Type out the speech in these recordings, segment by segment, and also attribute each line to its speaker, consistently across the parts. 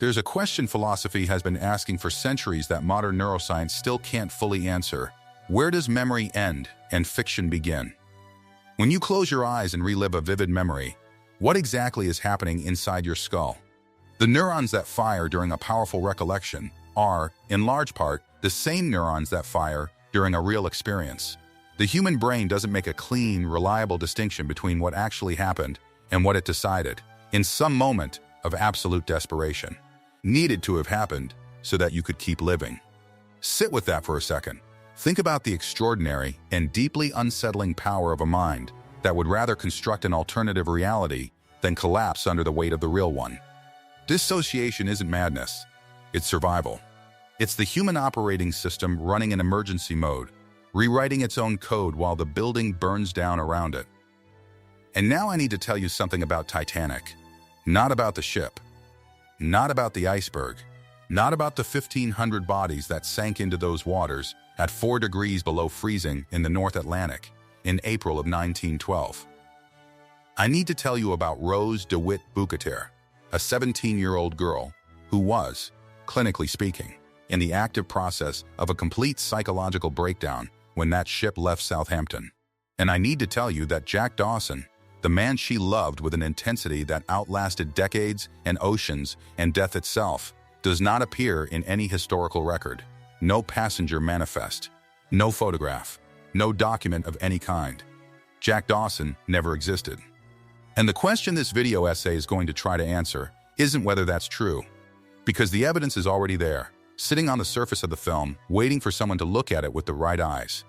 Speaker 1: There's a question philosophy has been asking for centuries that modern neuroscience still can't fully answer. Where does memory end and fiction begin? When you close your eyes and relive a vivid memory, what exactly is happening inside your skull? The neurons that fire during a powerful recollection are, in large part, the same neurons that fire during a real experience. The human brain doesn't make a clean, reliable distinction between what actually happened and what it decided, in some moment of absolute desperation, needed to have happened so that you could keep living. Sit with that for a second. Think about the extraordinary and deeply unsettling power of a mind that would rather construct an alternative reality than collapse under the weight of the real one. Dissociation isn't madness, it's survival. It's the human operating system running in emergency mode, rewriting its own code while the building burns down around it. And now I need to tell you something about Titanic. Not about the ship. Not about the iceberg. Not about the 1,500 bodies that sank into those waters at 4 degrees below freezing in the North Atlantic in April of 1912. I need to tell you about Rose DeWitt Bukater, a 17-year-old girl who was, clinically speaking, in the active process of a complete psychological breakdown when that ship left Southampton. And I need to tell you that Jack Dawson, the man she loved with an intensity that outlasted decades and oceans and death itself, does not appear in any historical record. No passenger manifest, no photograph, no document of any kind. Jack Dawson never existed. And the question this video essay is going to try to answer isn't whether that's true, because the evidence is already there, sitting on the surface of the film, waiting for someone to look at it with the right eyes.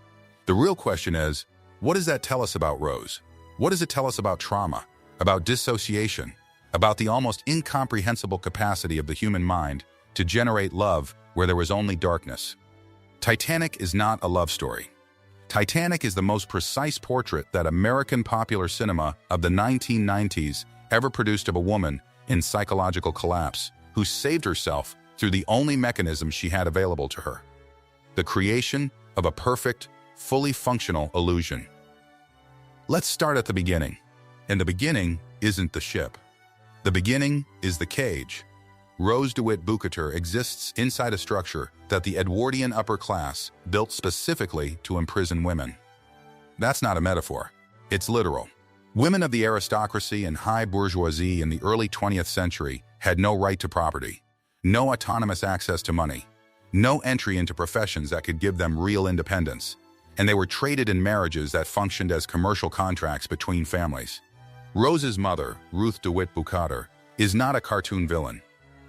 Speaker 1: The real question is, what does that tell us about Rose? What does it tell us about trauma, about dissociation, about the almost incomprehensible capacity of the human mind to generate love where there was only darkness? Titanic is not a love story. Titanic is the most precise portrait that American popular cinema of the 1990s ever produced of a woman in psychological collapse who saved herself through the only mechanism she had available to her: the creation of a perfect, fully functional illusion. Let's start at the beginning. And the beginning isn't the ship. The beginning is the cage. Rose DeWitt Bukater exists inside a structure that the Edwardian upper class built specifically to imprison women. That's not a metaphor. It's literal. Women of the aristocracy and high bourgeoisie in the early 20th century had no right to property, no autonomous access to money, no entry into professions that could give them real independence, and they were traded in marriages that functioned as commercial contracts between families. Rose's mother, Ruth DeWitt Bukater, is not a cartoon villain.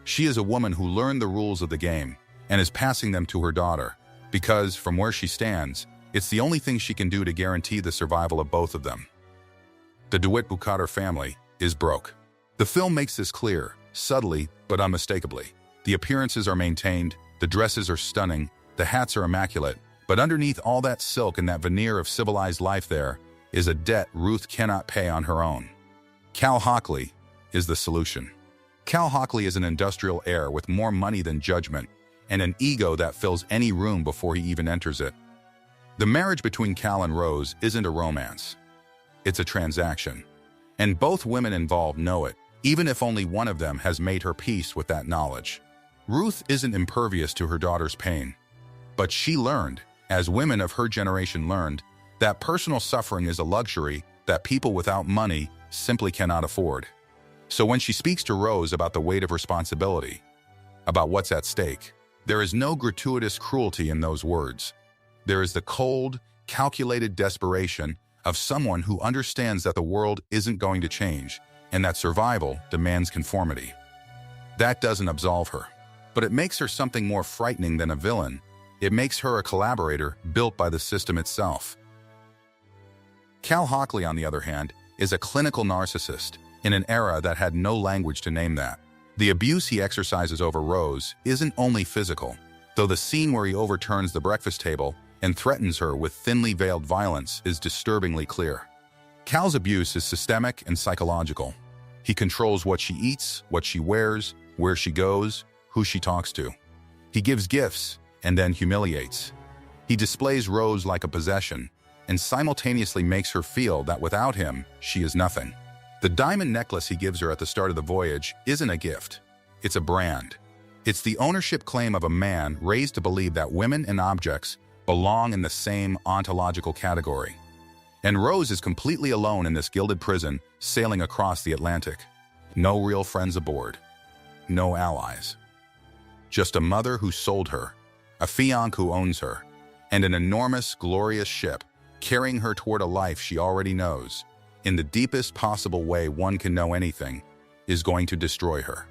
Speaker 1: She is a woman who learned the rules of the game and is passing them to her daughter because, from where she stands, it's the only thing she can do to guarantee the survival of both of them. The DeWitt Bukater family is broke. The film makes this clear, subtly but unmistakably. The appearances are maintained, the dresses are stunning, the hats are immaculate, but underneath all that silk and that veneer of civilized life there is a debt Ruth cannot pay on her own. Cal Hockley is the solution. Cal Hockley is an industrial heir with more money than judgment and an ego that fills any room before he even enters it. The marriage between Cal and Rose isn't a romance. It's a transaction. And both women involved know it, even if only one of them has made her peace with that knowledge. Ruth isn't impervious to her daughter's pain, but she learned, as women of her generation learned, that personal suffering is a luxury that people without money simply cannot afford. So when she speaks to Rose about the weight of responsibility, about what's at stake, there is no gratuitous cruelty in those words. There is the cold, calculated desperation of someone who understands that the world isn't going to change and that survival demands conformity. That doesn't absolve her, but it makes her something more frightening than a villain. It makes her a collaborator built by the system itself. Cal Hockley, on the other hand, is a clinical narcissist in an era that had no language to name that. The abuse he exercises over Rose isn't only physical, though the scene where he overturns the breakfast table and threatens her with thinly veiled violence is disturbingly clear. Cal's abuse is systemic and psychological. He controls what she eats, what she wears, where she goes, who she talks to. He gives gifts and then humiliates. He displays Rose like a possession and simultaneously makes her feel that without him, she is nothing. The diamond necklace he gives her at the start of the voyage isn't a gift. It's a brand. It's the ownership claim of a man raised to believe that women and objects belong in the same ontological category. And Rose is completely alone in this gilded prison, sailing across the Atlantic. No real friends aboard. No allies. Just a mother who sold her, a fiancé who owns her, and an enormous, glorious ship carrying her toward a life she already knows, in the deepest possible way one can know anything, is going to destroy her.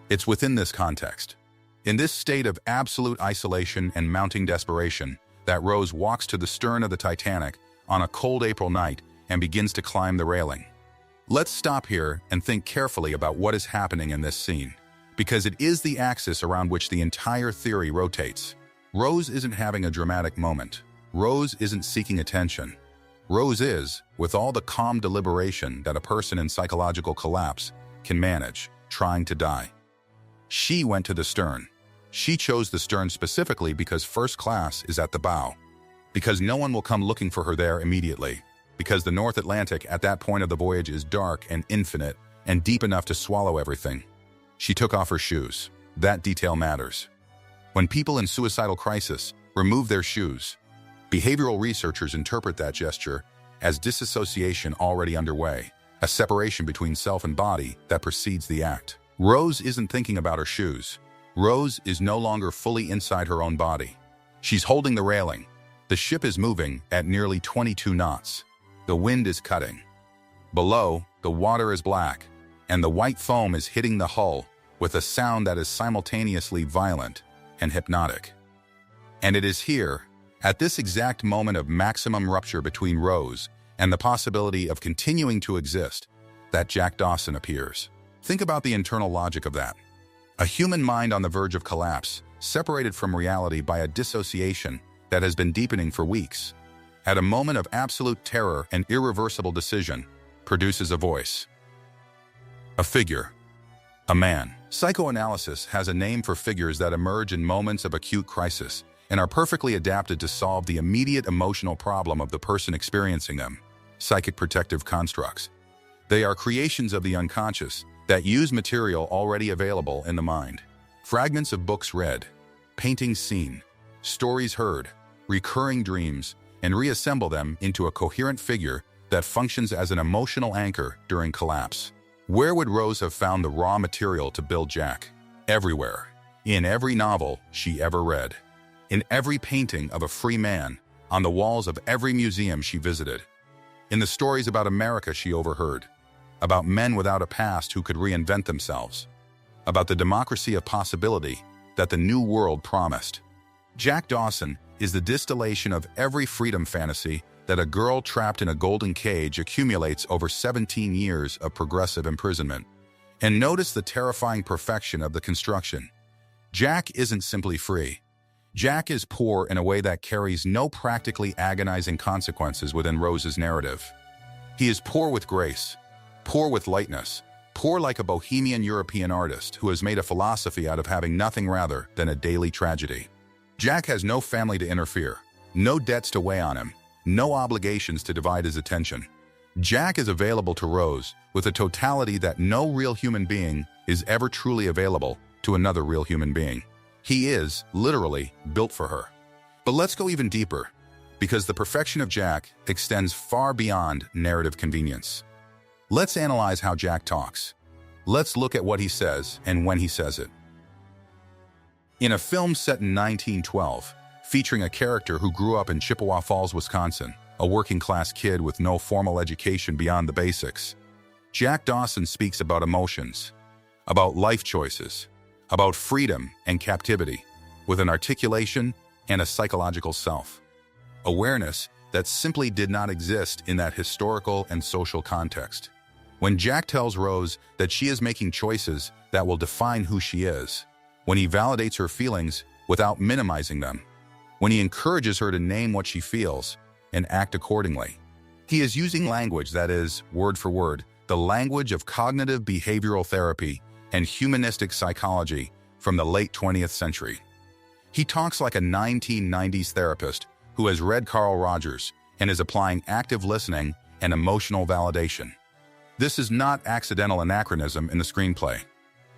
Speaker 1: It's within this context, in this state of absolute isolation and mounting desperation, that Rose walks to the stern of the Titanic on a cold April night and begins to climb the railing. Let's stop here and think carefully about what is happening in this scene, because it is the axis around which the entire theory rotates. Rose isn't having a dramatic moment. Rose isn't seeking attention. Rose is, with all the calm deliberation that a person in psychological collapse can manage, trying to die. She went to the stern. She chose the stern specifically because first class is at the bow, because no one will come looking for her there immediately, because the North Atlantic at that point of the voyage is dark and infinite and deep enough to swallow everything. She took off her shoes. That detail matters. When people in suicidal crisis remove their shoes, behavioral researchers interpret that gesture as dissociation already underway, a separation between self and body that precedes the act. Rose isn't thinking about her shoes. Rose is no longer fully inside her own body. She's holding the railing. The ship is moving at nearly 22 knots. The wind is cutting. Below, the water is black, and the white foam is hitting the hull with a sound that is simultaneously violent and hypnotic. And it is here, at this exact moment of maximum rupture between Rose and the possibility of continuing to exist, that Jack Dawson appears. Think about the internal logic of that. A human mind on the verge of collapse, separated from reality by a dissociation that has been deepening for weeks, at a moment of absolute terror and irreversible decision, produces a voice. A figure. A man. Psychoanalysis has a name for figures that emerge in moments of acute crisis and are perfectly adapted to solve the immediate emotional problem of the person experiencing them. Psychic protective constructs. They are creations of the unconscious that use material already available in the mind. Fragments of books read, paintings seen, stories heard, recurring dreams, and reassemble them into a coherent figure that functions as an emotional anchor during collapse. Where would Rose have found the raw material to build Jack? Everywhere. In every novel she ever read. In every painting of a free man, on the walls of every museum she visited. In the stories about America she overheard. About men without a past who could reinvent themselves. About the democracy of possibility that the new world promised. Jack Dawson is the distillation of every freedom fantasy that a girl trapped in a golden cage accumulates over 17 years of progressive imprisonment. And notice the terrifying perfection of the construction. Jack isn't simply free. Jack is poor in a way that carries no practically agonizing consequences within Rose's narrative. He is poor with grace, poor with lightness, poor like a bohemian European artist who has made a philosophy out of having nothing rather than a daily tragedy. Jack has no family to interfere, no debts to weigh on him, no obligations to divide his attention. Jack is available to Rose with a totality that no real human being is ever truly available to another real human being. He is, literally, built for her. But let's go even deeper, because the perfection of Jack extends far beyond narrative convenience. Let's analyze how Jack talks. Let's look at what he says and when he says it. In a film set in 1912, featuring a character who grew up in Chippewa Falls, Wisconsin, a working-class kid with no formal education beyond the basics, Jack Dawson speaks about emotions, about life choices, about freedom and captivity, with an articulation and a psychological self. Awareness that simply did not exist in that historical and social context. When Jack tells Rose that she is making choices that will define who she is, when he validates her feelings without minimizing them, when he encourages her to name what she feels and act accordingly, he is using language that is, word for word, the language of cognitive behavioral therapy and humanistic psychology from the late 20th century. He talks like a 1990s therapist who has read Carl Rogers and is applying active listening and emotional validation. This is not accidental anachronism in the screenplay.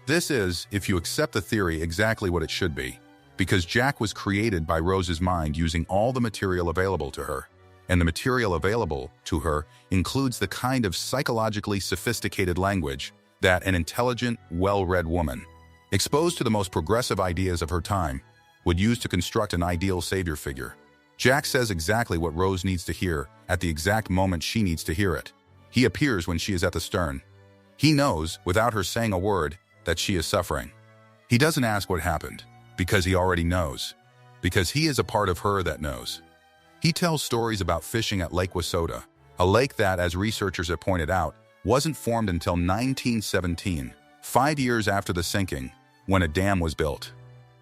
Speaker 1: This is, if you accept the theory, exactly what it should be, because Jack was created by Rose's mind using all the material available to her. And the material available to her includes the kind of psychologically sophisticated language that an intelligent, well-read woman, exposed to the most progressive ideas of her time, would use to construct an ideal savior figure. Jack says exactly what Rose needs to hear at the exact moment she needs to hear it. He appears when she is at the stern. He knows, without her saying a word, that she is suffering. He doesn't ask what happened, because he already knows, because he is a part of her that knows. He tells stories about fishing at Lake Wissota, a lake that, as researchers have pointed out, wasn't formed until 1917, 5 years after the sinking, when a dam was built.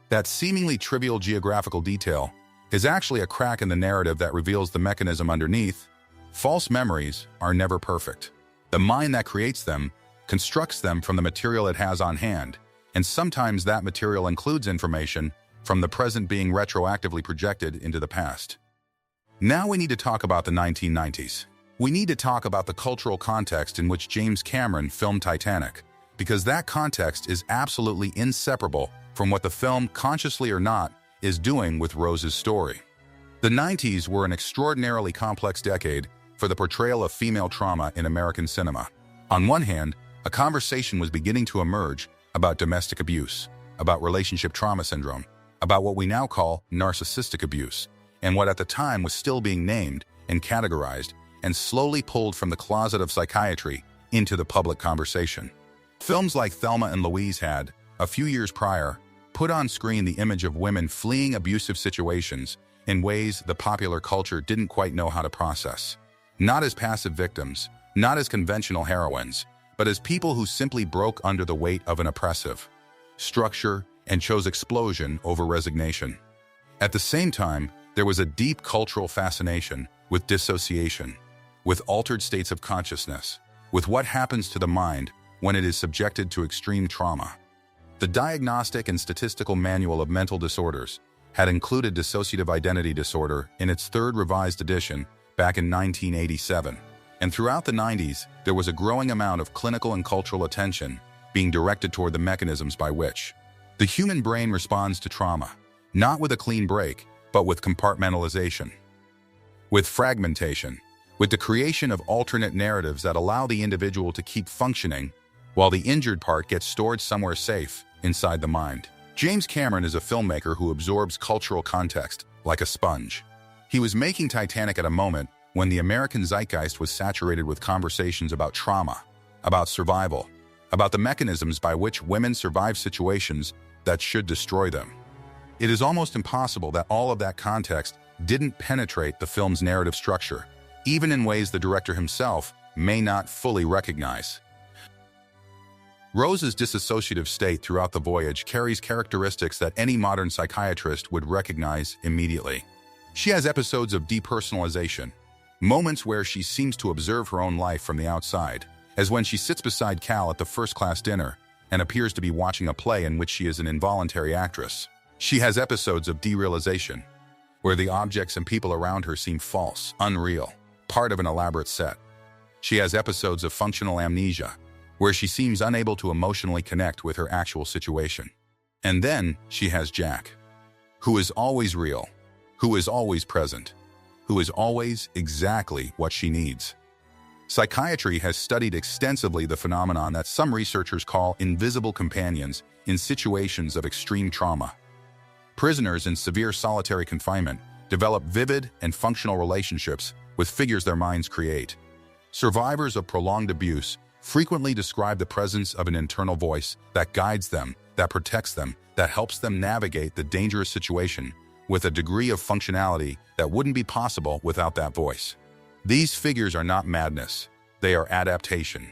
Speaker 1: That seemingly trivial geographical detail is actually a crack in the narrative that reveals the mechanism underneath. False memories are never perfect. The mind that creates them constructs them from the material it has on hand, and sometimes that material includes information from the present being retroactively projected into the past. Now we need to talk about the 1990s. We need to talk about the cultural context in which James Cameron filmed Titanic, because that context is absolutely inseparable from what the film, consciously or not, is doing with Rose's story. The 90s were an extraordinarily complex decade for the portrayal of female trauma in American cinema. On one hand, a conversation was beginning to emerge about domestic abuse, about relationship trauma syndrome, about what we now call narcissistic abuse, and what at the time was still being named and categorized and slowly pulled from the closet of psychiatry into the public conversation. Films like Thelma and Louise had, a few years prior, put on screen the image of women fleeing abusive situations in ways the popular culture didn't quite know how to process. Not as passive victims, not as conventional heroines, but as people who simply broke under the weight of an oppressive structure and chose explosion over resignation. At the same time, there was a deep cultural fascination with dissociation, with altered states of consciousness, with what happens to the mind when it is subjected to extreme trauma. The Diagnostic and Statistical Manual of Mental Disorders had included dissociative identity disorder in its third revised edition back in 1987. And throughout the 90s, there was a growing amount of clinical and cultural attention being directed toward the mechanisms by which the human brain responds to trauma, not with a clean break, but with compartmentalization, with fragmentation, with the creation of alternate narratives that allow the individual to keep functioning while the injured part gets stored somewhere safe inside the mind. James Cameron is a filmmaker who absorbs cultural context like a sponge. He was making Titanic at a moment when the American zeitgeist was saturated with conversations about trauma, about survival, about the mechanisms by which women survive situations that should destroy them. It is almost impossible that all of that context didn't penetrate the film's narrative structure, even in ways the director himself may not fully recognize. Rose's dissociative state throughout the voyage carries characteristics that any modern psychiatrist would recognize immediately. She has episodes of depersonalization, moments where she seems to observe her own life from the outside, as when she sits beside Cal at the first-class dinner and appears to be watching a play in which she is an involuntary actress. She has episodes of derealization, where the objects and people around her seem false, unreal, part of an elaborate set. She has episodes of functional amnesia, where she seems unable to emotionally connect with her actual situation. And then she has Jack, who is always real, who is always present, who is always exactly what she needs. Psychiatry has studied extensively the phenomenon that some researchers call invisible companions in situations of extreme trauma. Prisoners in severe solitary confinement develop vivid and functional relationships with figures their minds create. Survivors of prolonged abuse frequently describe the presence of an internal voice that guides them, that protects them, that helps them navigate the dangerous situation with a degree of functionality that wouldn't be possible without that voice. These figures are not madness, they are adaptation.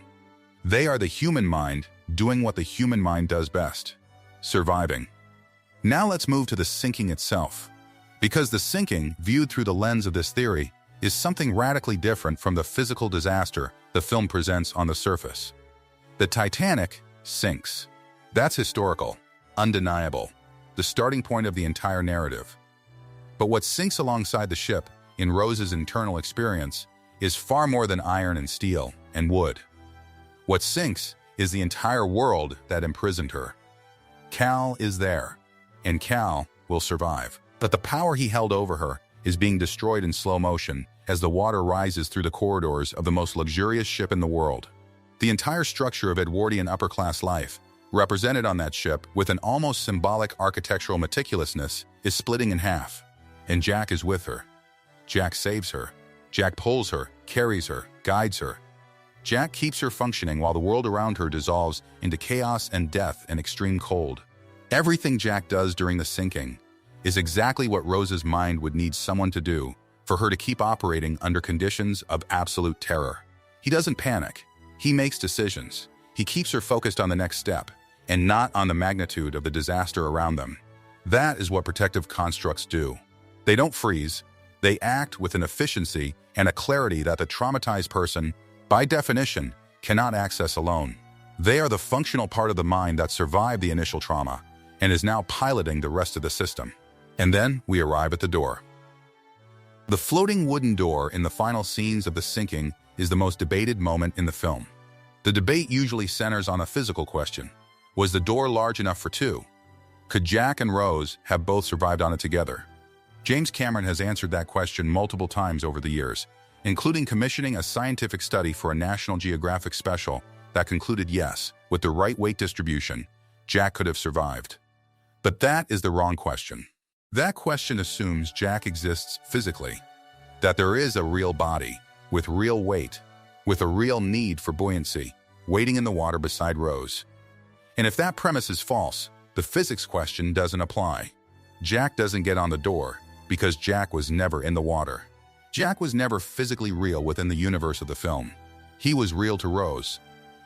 Speaker 1: They are the human mind doing what the human mind does best: surviving. Now let's move to the sinking itself, because the sinking, viewed through the lens of this theory, is something radically different from the physical disaster the film presents on the surface. The Titanic sinks. That's historical, undeniable, the starting point of the entire narrative. But what sinks alongside the ship, in Rose's internal experience, is far more than iron and steel and wood. What sinks is the entire world that imprisoned her. Cal is there, and Cal will survive. But the power he held over her is being destroyed in slow motion as the water rises through the corridors of the most luxurious ship in the world. The entire structure of Edwardian upper-class life, represented on that ship with an almost symbolic architectural meticulousness, is splitting in half. And Jack is with her. Jack saves her. Jack pulls her, carries her, guides her. Jack keeps her functioning while the world around her dissolves into chaos and death and extreme cold. Everything Jack does during the sinking is exactly what Rose's mind would need someone to do for her to keep operating under conditions of absolute terror. He doesn't panic. He makes decisions. He keeps her focused on the next step and not on the magnitude of the disaster around them. That is what protective constructs do. They don't freeze. They act with an efficiency and a clarity that the traumatized person, by definition, cannot access alone. They are the functional part of the mind that survived the initial trauma and is now piloting the rest of the system. And then we arrive at the door. The floating wooden door in the final scenes of The Sinking is the most debated moment in the film. The debate usually centers on a physical question. Was the door large enough for two? Could Jack and Rose have both survived on it together? James Cameron has answered that question multiple times over the years, including commissioning a scientific study for a National Geographic special that concluded yes, with the right weight distribution, Jack could have survived. But that is the wrong question. That question assumes Jack exists physically, that there is a real body, with real weight, with a real need for buoyancy, waiting in the water beside Rose. And if that premise is false, the physics question doesn't apply. Jack doesn't get on the door because Jack was never in the water. Jack was never physically real within the universe of the film. He was real to Rose,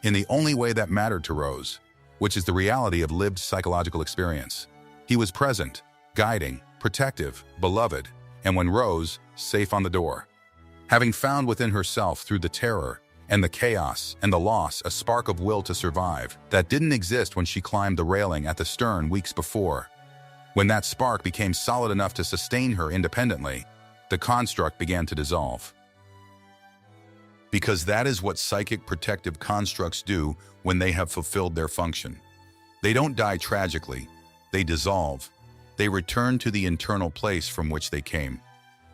Speaker 1: in the only way that mattered to Rose, which is the reality of lived psychological experience. He was present, guiding, protective, beloved, and when Rose, safe on the door. Having found within herself through the terror and the chaos and the loss a spark of will to survive that didn't exist when she climbed the railing at the stern weeks before. When that spark became solid enough to sustain her independently, the construct began to dissolve. Because that is what psychic protective constructs do when they have fulfilled their function. They don't die tragically, they dissolve. They return to the internal place from which they came.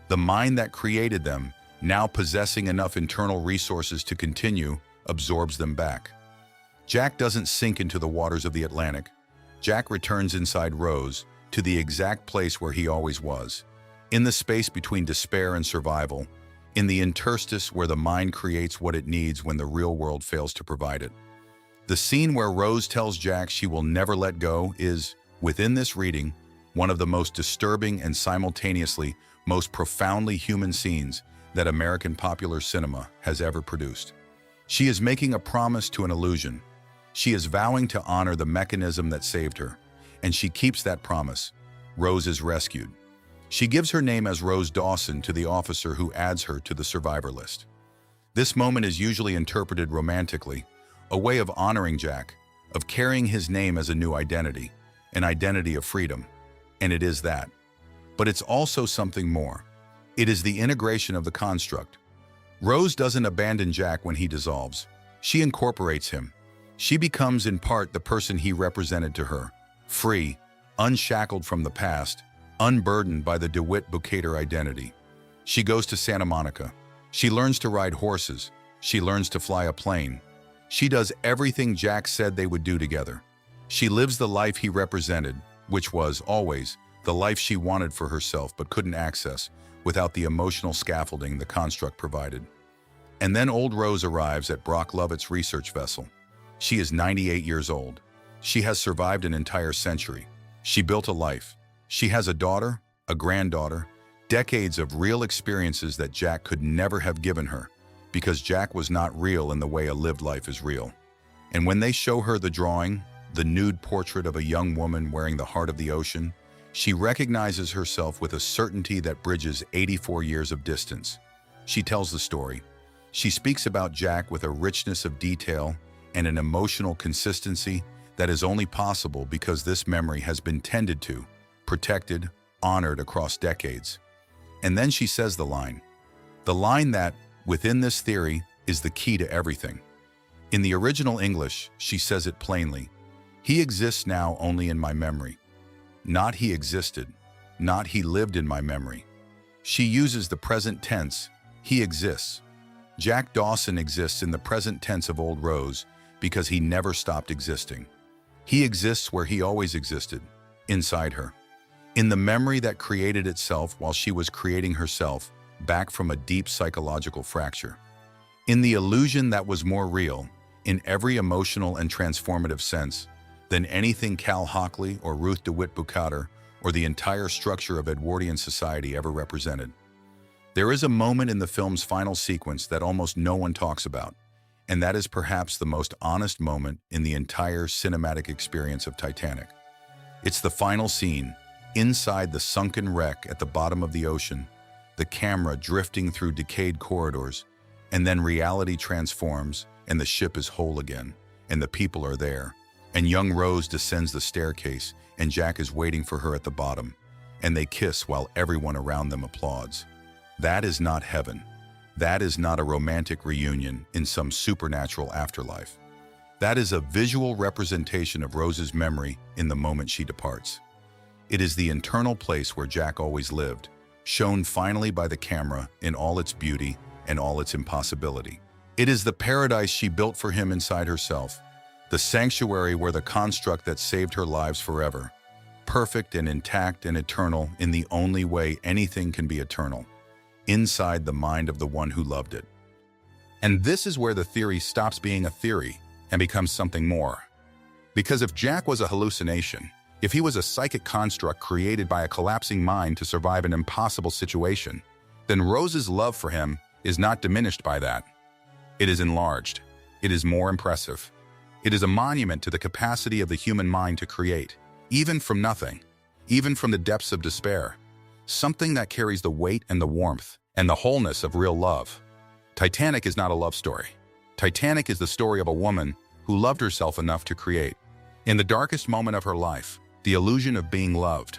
Speaker 1: The mind that created them, now possessing enough internal resources to continue, absorbs them back. Jack doesn't sink into the waters of the Atlantic. Jack returns inside Rose to the exact place where he always was, in the space between despair and survival, in the interstice where the mind creates what it needs when the real world fails to provide it. The scene where Rose tells Jack she will never let go is, within this reading, one of the most disturbing and simultaneously most profoundly human scenes that American popular cinema has ever produced. She is making a promise to an illusion. She is vowing to honor the mechanism that saved her, and she keeps that promise. Rose is rescued. She gives her name as Rose Dawson to the officer who adds her to the survivor list. This moment is usually interpreted romantically, a way of honoring Jack, of carrying his name as a new identity, an identity of freedom. And it is that. But it's also something more. It is the integration of the construct. Rose doesn't abandon Jack when he dissolves. She incorporates him. She becomes in part the person he represented to her, free, unshackled from the past, unburdened by the DeWitt Bukater identity. She goes to Santa Monica. She learns to ride horses. She learns to fly a plane. She does everything Jack said they would do together. She lives the life he represented, which was, always, the life she wanted for herself but couldn't access without the emotional scaffolding the construct provided. And then old Rose arrives at Brock Lovett's research vessel. She is 98 years old. She has survived an entire century. She built a life. She has a daughter, a granddaughter, decades of real experiences that Jack could never have given her because Jack was not real in the way a lived life is real. And when they show her the drawing, the nude portrait of a young woman wearing the heart of the ocean, she recognizes herself with a certainty that bridges 84 years of distance. She tells the story. She speaks about Jack with a richness of detail and an emotional consistency that is only possible because this memory has been tended to, protected, honored across decades. And then she says the line that, within this theory, is the key to everything. In the original English, she says it plainly. He exists now only in my memory. Not he existed, not he lived in my memory. She uses the present tense, he exists. Jack Dawson exists in the present tense of old Rose because he never stopped existing. He exists where he always existed, inside her. In the memory that created itself while she was creating herself back from a deep psychological fracture. In the illusion that was more real, in every emotional and transformative sense, than anything Cal Hockley or Rose DeWitt Bukater or the entire structure of Edwardian society ever represented. There is a moment in the film's final sequence that almost no one talks about, and that is perhaps the most honest moment in the entire cinematic experience of Titanic. It's the final scene, inside the sunken wreck at the bottom of the ocean, the camera drifting through decayed corridors, and then reality transforms and the ship is whole again, and the people are there, and young Rose descends the staircase and Jack is waiting for her at the bottom, and they kiss while everyone around them applauds. That is not heaven. That is not a romantic reunion in some supernatural afterlife. That is a visual representation of Rose's memory in the moment she departs. It is the internal place where Jack always lived, shown finally by the camera in all its beauty and all its impossibility. It is the paradise she built for him inside herself, the sanctuary where the construct that saved her lives forever, perfect and intact and eternal in the only way anything can be eternal, inside the mind of the one who loved it. And this is where the theory stops being a theory and becomes something more. Because if Jack was a hallucination, if he was a psychic construct created by a collapsing mind to survive an impossible situation, then Rose's love for him is not diminished by that. It is enlarged. It is more impressive. It is a monument to the capacity of the human mind to create, even from nothing, even from the depths of despair, something that carries the weight and the warmth and the wholeness of real love. Titanic is not a love story. Titanic is the story of a woman who loved herself enough to create, in the darkest moment of her life, the illusion of being loved.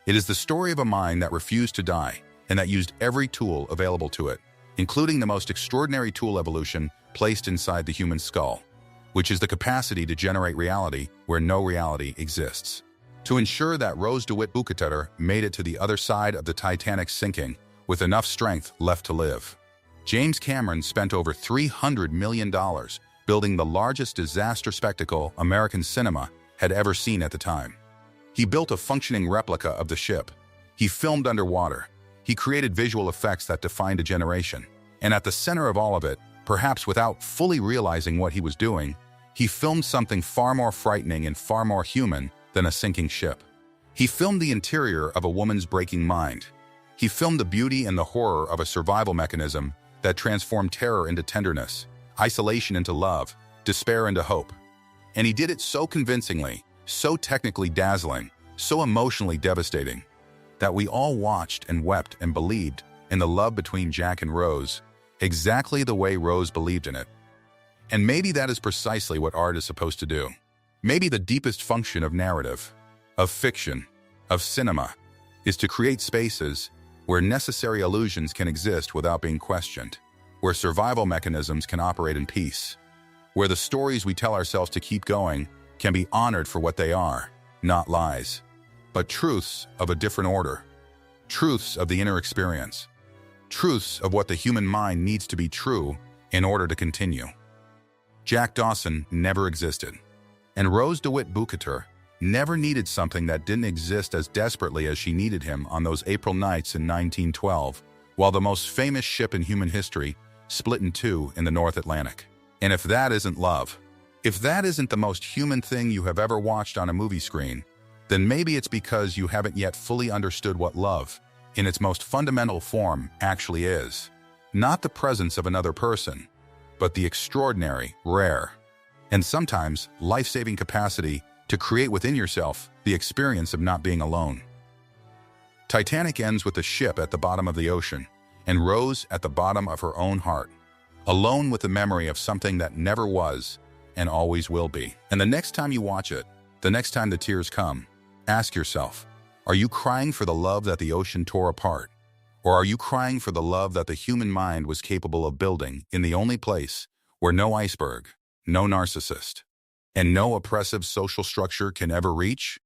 Speaker 1: It is the story of a mind that refused to die and that used every tool available to it, including the most extraordinary tool evolution placed inside the human skull, which is the capacity to generate reality where no reality exists. To ensure that Rose DeWitt Bukater made it to the other side of the Titanic sinking with enough strength left to live, James Cameron spent over $300 million building the largest disaster spectacle American cinema had ever seen at the time. He built a functioning replica of the ship. He filmed underwater. He created visual effects that defined a generation. And at the center of all of it, perhaps without fully realizing what he was doing, he filmed something far more frightening and far more human than a sinking ship. He filmed the interior of a woman's breaking mind. He filmed the beauty and the horror of a survival mechanism that transformed terror into tenderness, isolation into love, despair into hope. And he did it so convincingly, so technically dazzling, so emotionally devastating, that we all watched and wept and believed in the love between Jack and Rose, exactly the way Rose believed in it. And maybe that is precisely what art is supposed to do. Maybe the deepest function of narrative, of fiction, of cinema, is to create spaces where necessary illusions can exist without being questioned, where survival mechanisms can operate in peace, where the stories we tell ourselves to keep going can be honored for what they are, not lies, but truths of a different order, truths of the inner experience, truths of what the human mind needs to be true in order to continue. Jack Dawson never existed, and Rose DeWitt Bukater never needed something that didn't exist as desperately as she needed him on those April nights in 1912, while the most famous ship in human history split in two in the North Atlantic. And if that isn't love, if that isn't the most human thing you have ever watched on a movie screen, then maybe it's because you haven't yet fully understood what love, in its most fundamental form, actually is. Not the presence of another person, but the extraordinary, rare, and sometimes life-saving capacity to create within yourself the experience of not being alone. Titanic ends with the ship at the bottom of the ocean, and Rose at the bottom of her own heart, alone with the memory of something that never was and always will be. And the next time you watch it, the next time the tears come, ask yourself, are you crying for the love that the ocean tore apart? Or are you crying for the love that the human mind was capable of building in the only place where no iceberg, no narcissist, and no oppressive social structure can ever reach?